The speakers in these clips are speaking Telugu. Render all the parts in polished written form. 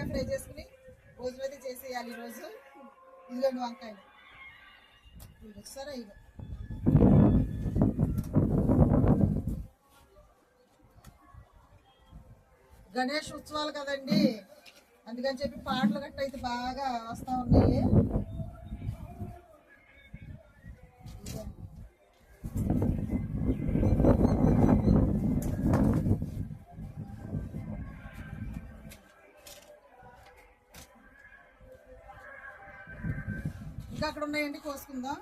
వంకాయ ఫ్రై చేసుకుని భోజనం అయితే చేసేయాలి ఈరోజు. ఇదిగోండి వంకాయలు, ఇవి సరే ఇవి గణేష్ ఉత్సవాలు కదండి, అందుకని చెప్పి పాటలు గట్ట అయితే బాగా వస్తూ ఉన్నాయి. ఇంకా అక్కడ ఉన్నాయండి, కోసుకుందాం.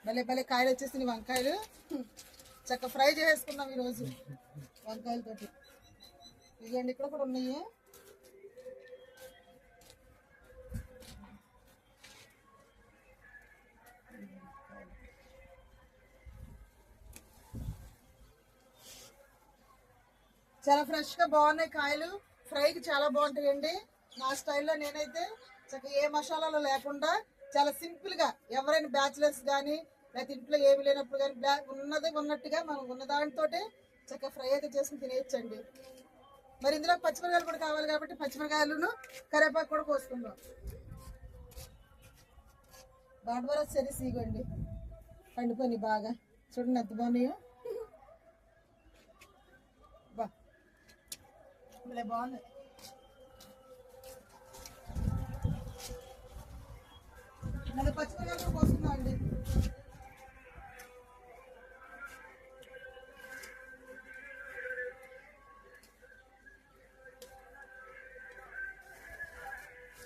భలే భలే కాయలు వచ్చేసినాయి వంకాయలు, చక్కగా ఫ్రై చేసుకుందాం ఈరోజు వంకాయలతోటి. ఇదిగోండి ఇక్కడ కూడా ఉన్నాయి. చాలా ఫ్రెష్గా బాగున్నాయి కాయలు, ఫ్రైకి చాలా బాగుంటాయండి. నా స్టైల్లో నేనైతే చక్కగా ఏ మసాలాలు లేకుండా చాలా సింపుల్గా, ఎవరైనా బ్యాచిలర్స్ కానీ లేకపోతే ఇంట్లో ఏమి లేనప్పుడు కానీ ఉన్నది ఉన్నట్టుగా మనం ఉన్న దానితో చక్కగా ఫ్రై అయితే చేసుకుని తినేయచ్చండి. మరి ఇందులో పచ్చిమిరకాయలు కూడా కావాలి కాబట్టి పచ్చిమిరకాయలను కరివేపాకు కూడా కోసుకుందాం. బాడవర సరి సీగండి పండిపోయి బాగా చూడండి ఎంత బాగున్నాయో. బాగుంది. మళ్ళీ పచ్చిమిరకాయలు కోసుకుందాం అండి.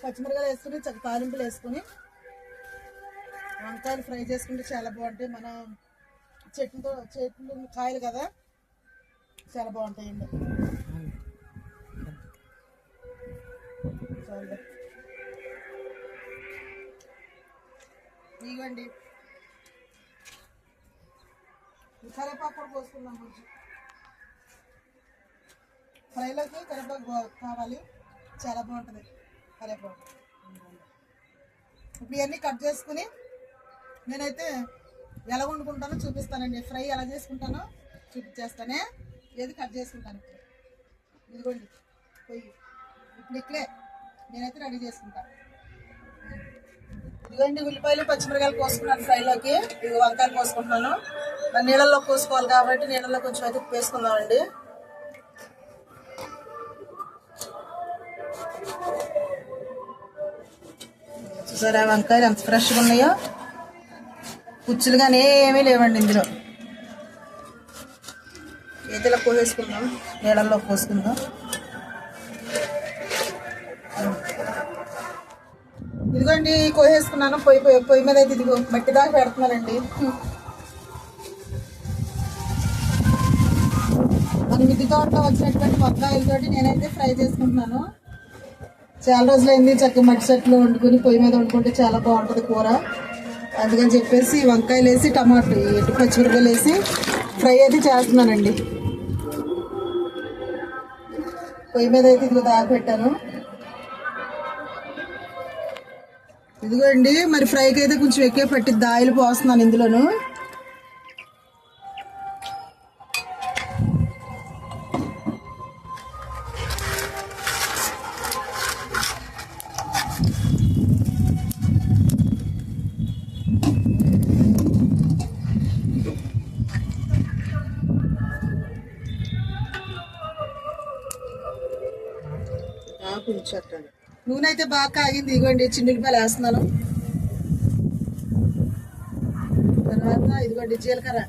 పచ్చిమిరకాయలు వేసుకుని చక్క తాలింపులు వేసుకుని వంకాయలు ఫ్రై చేసుకుంటే చాలా బాగుంటాయి. మన చెట్లు కాయలు కదా, చాలా బాగుంటాయండి. ఇవ్వండి కరివేపాకు కూడా పోసుకుందాం. కొంచెం ఫ్రైలోకి కరివేపాకు కావాలి, చాలా బాగుంటుంది కరివేపాకు. ఇప్పుడు ఇవన్నీ కట్ చేసుకుని నేనైతే ఎలా వండుకుంటానో చూపిస్తానండి. ఫ్రై ఎలా చేసుకుంటానో చూపించేస్తానే, ఏది కట్ చేసుకుంటాను. ఇదిగోండి పొయ్యి ఇప్పుడు ఇక్కడే నేనైతే రెడీ చేసుకుంటాను. ఇదిగోండి ఉల్లిపాయలు పచ్చిమిరకాయలు కోసుకున్నాను ఫ్రైలోకి. ఇది వంకాయలు కోసుకుంటున్నాను. నీళ్ళల్లో కోసుకోవాలి కాబట్టి నీళ్ళల్లో కొంచెం అయితే ఉప్పు వేసుకుందామండి. చూసారా వంకాయలు ఎంత ఫ్రెష్గా ఉన్నాయో, పుచ్చులు కానీ ఏమీ లేవండి ఇందులో. ఏదైనా కోసేసుకుందాం, నీళ్ళల్లో కోసుకుందాం. ఇదిగోండి కోసేసుకున్నాను. పొయ్యి మీద అయితే ఇదిగో మట్టి దాకా పెడుతున్నానండి. మన మిద్ది తోటలో వచ్చినటువంటి వంకాయలతోటి నేనైతే ఫ్రై చేసుకుంటున్నాను. చాలా రోజులైంది చక్కగా మట్టి చెట్లు వండుకొని పొయ్యి మీద వండుకుంటే చాలా బాగుంటుంది కూర. అందుకని చెప్పేసి వంకాయలు వేసి టమాటో ఎటు పచ్చిమిరపకాయలు వేసి ఫ్రై అయితే చేస్తున్నానండి. పొయ్యి మీద అయితే ఇదిగో దాకా పెట్టాను. ఇదిగోండి మరి ఫ్రైకి అయితే కొంచెం ఎక్కువ పట్టిద్ది, ఆయిల్ పోస్తున్నాను ఇందులోను. నూనె అయితే బాగా కాగింది. ఇదిగోండి చిన్నులపాయలు వేస్తున్నాను. తర్వాత ఇదిగోండి జీలకర్ర,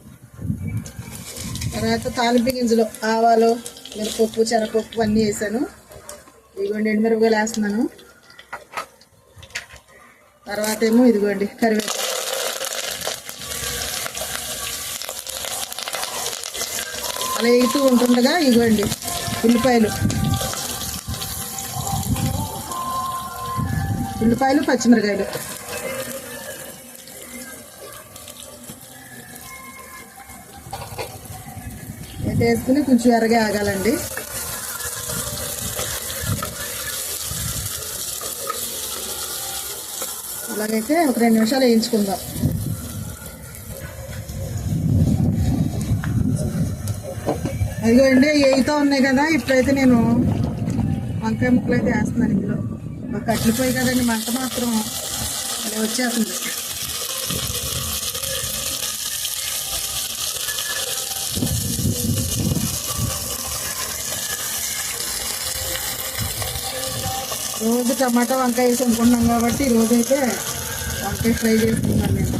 తర్వాత తాలింపు గింజలు, ఆవాలు, మిరపప్పు, శనగపప్పు అన్నీ వేసాను. ఇదిగోండి ఎండుమిరపకాయలు వేస్తున్నాను. తర్వాత ఏమో ఇదిగోండి కరివేపాకు. అలా వేగుతూ ఉంటుండగా ఇదిగోండి ఉల్లిపాయలు పచ్చిమిరకాయలు అయితే వేసుకుని కొంచెం ఎర్రగా ఆగాలండి. అలాగైతే ఒక 2 నిమిషాలు వేయించుకుందాం. అదిగోండి వేగుతూ ఉన్నాయి కదా, ఇప్పుడైతే నేను వంకాయ ముక్కలు అయితే వేస్తున్నాను ఇందులో. కట్లిపోయి కదండి, మంట మాత్రం అది వచ్చేస్తుంది. రోజు టమాటా వంకాయ వేసి అనుకుంటున్నాం కాబట్టి రోజైతే వంకాయ ఫ్రై చేసుకున్నాను నేను.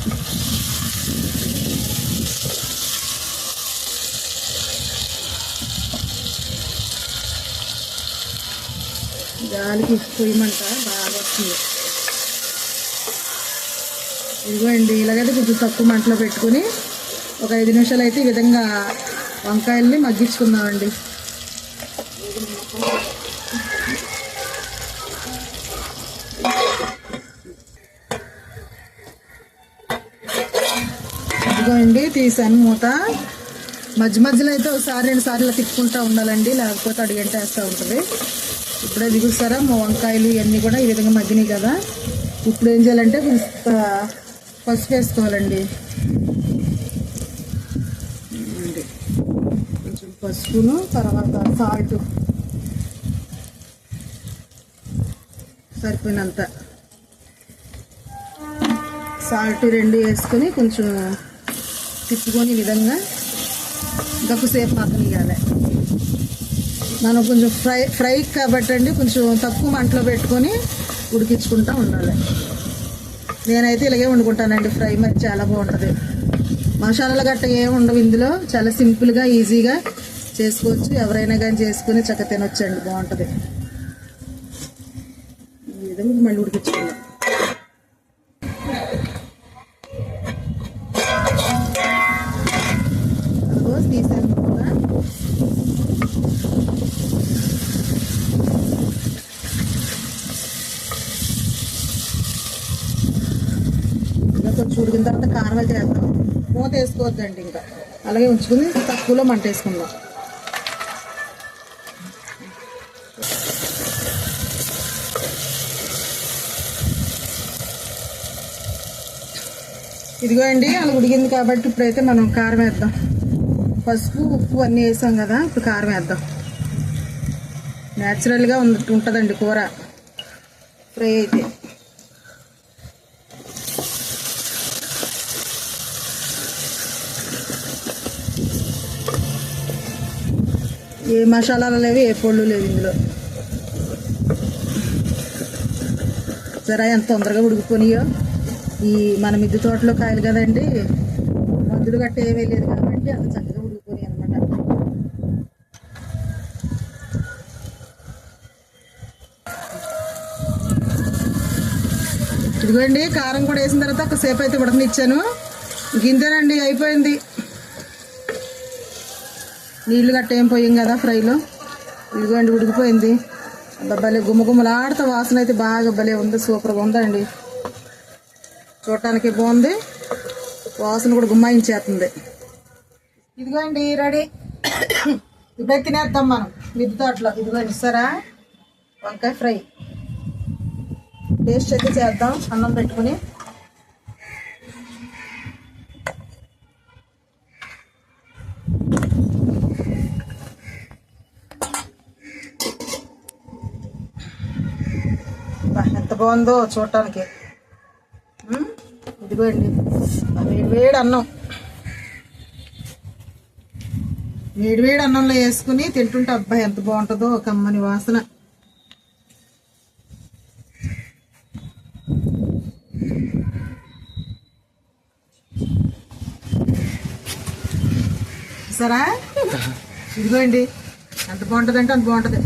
గాలికి పొయ్యమంట బాగా వస్తుంది. ఇదిగోండి, ఇలాగైతే కొంచెం తక్కువ మంటలో పెట్టుకుని ఒక 5 నిమిషాలు అయితే ఈ విధంగా వంకాయల్ని మగ్గించుకుందామండి. ఇదిగోండి, తీసాను మూత. మధ్య మధ్యలో అయితే ఒకసారి 2 సార్లు తిప్పుకుంటూ ఉండాలండి, లేకపోతే అడిగంట వేస్తూ ఉంటుంది. ఇప్పుడే దిగుస్తారా మా వంకాయలు ఇవన్నీ కూడా ఈ విధంగా మగ్గినాయి కదా. ఇప్పుడు ఏం చేయాలంటే కొంచెం పసుపు వేసుకోవాలండి. కొంచెం పసుపును, తర్వాత సాల్ట్ సరిపోయినంత సాల్ట్ 2 వేసుకొని కొంచెం తిప్పుకొని ఈ విధంగా ఇంకొకసేపు మాత్రం ఇవ్వాలి. మనం కొంచెం ఫ్రై కాబట్టి అండి కొంచెం తక్కువ మంటలో పెట్టుకొని ఉడికించుకుంటూ ఉండాలి. నేనైతే ఇలాగే వండుకుంటానండి ఫ్రై, మరి చాలా బాగుంటుంది. మసాలాలు గట్ట ఏమి ఉండవు ఇందులో, చాలా సింపుల్గా ఈజీగా చేసుకోవచ్చు. ఎవరైనా కానీ చేసుకుని చక్కగా తినొచ్చండి, బాగుంటుంది. ఈ విధంగా మళ్ళీ ఉడికించుకుందాం. తీసాను కూడా. ఇంకా కొంచెం ఉడికిన తర్వాత కారం అయితే వేద్దాం. మూత వేసుకోవద్దండి, ఇంకా అలాగే ఉంచుకుని తక్కువలో మంట వేసుకుందాం. ఇదిగో అండి, అలా ఉడికింది కాబట్టి ఇప్పుడైతే మనం కారం వేద్దాం. పసుపు, ఉప్పు అన్నీ వేసాం కదా, ఇప్పుడు కారం వేద్దాం. న్యాచురల్గా ఉంటుందండి కూర ఫ్రై అయితే. ఏ మసాలాలు లేవు, ఏ పొళ్ళు లేవు ఇందులో. జరా ఎంత తొందరగా ఉడికిపోయినాయో. ఈ మన మిద్దె తోటలో కాయలు కదండి, మందులు గట్ట ఏమీ లేదు కాబట్టి అంత చక్కగా ఉడికిపోయి అనమాట. ఇదిగోండి, కారం కూడా వేసిన తర్వాత ఒకసేపు అయితే ఉడకనిచ్చాను. గింతేనండి, అయిపోయింది. నీళ్ళు గట్ట ఏం పోయాం కదా ఫ్రైలో. ఇదిగోండి, ఉడికిపోయింది. భలే గుమ్మగుమ్మలాడుతూ వాసన అయితే బాగా భలే ఉంది, సూపర్గా ఉందండి. చూడటానికి బాగుంది, వాసన కూడా గుమ్మాయించేస్తుంది. ఇదిగోండి రెడీ. ఇప్పుడు తినేద్దాం మనం మిద్దె తోటలో. ఇదిగోండి ఇస్తారా వంకాయ ఫ్రై. టేస్ట్ అయితే చేద్దాం అన్నం పెట్టుకుని. ఎంత బాగుందో చూడటానికి. ఇదిగోండి వేడి అన్నం, వేడి అన్నంలో వేసుకుని తింటుంటే అబ్బాయి ఎంత బాగుంటుందో, కమ్మని వాసన. సరా ఇదిగోండి, ఎంత బాగుంటుంది అంటే అంత బాగుంటుంది.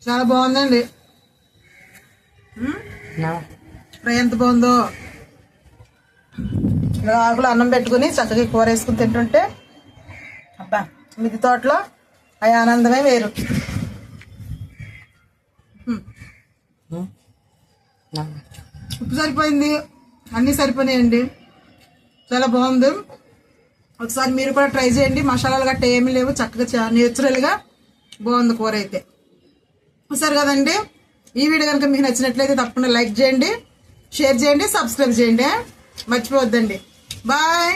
చాలా బాగుందండి ఫ్రై, ఎంత బాగుందో. ఇలా ఆకులు అన్నం పెట్టుకుని చక్కగా కూర వేసుకుని తింటుంటే అబ్బా, మిద్దె తోటలో ఆ ఆనందమే వేరు. ఉప్పు సరిపోయింది, అన్నీ సరిపోయినాయండి, చాలా బాగుంది. ఒకసారి మీరు కూడా ట్రై చేయండి. మసాలాలు గట్ట ఏమీ లేవు, చక్కగా నేచురల్గా బాగుంది కూర అయితే. సరే కదండి, ఈ వీడియో కనుక మీకు నచ్చినట్లయితే తప్పకుండా లైక్ చేయండి, షేర్ చేయండి, సబ్స్క్రైబ్ చేయండి, మర్చిపోవద్దండి. బాయ్.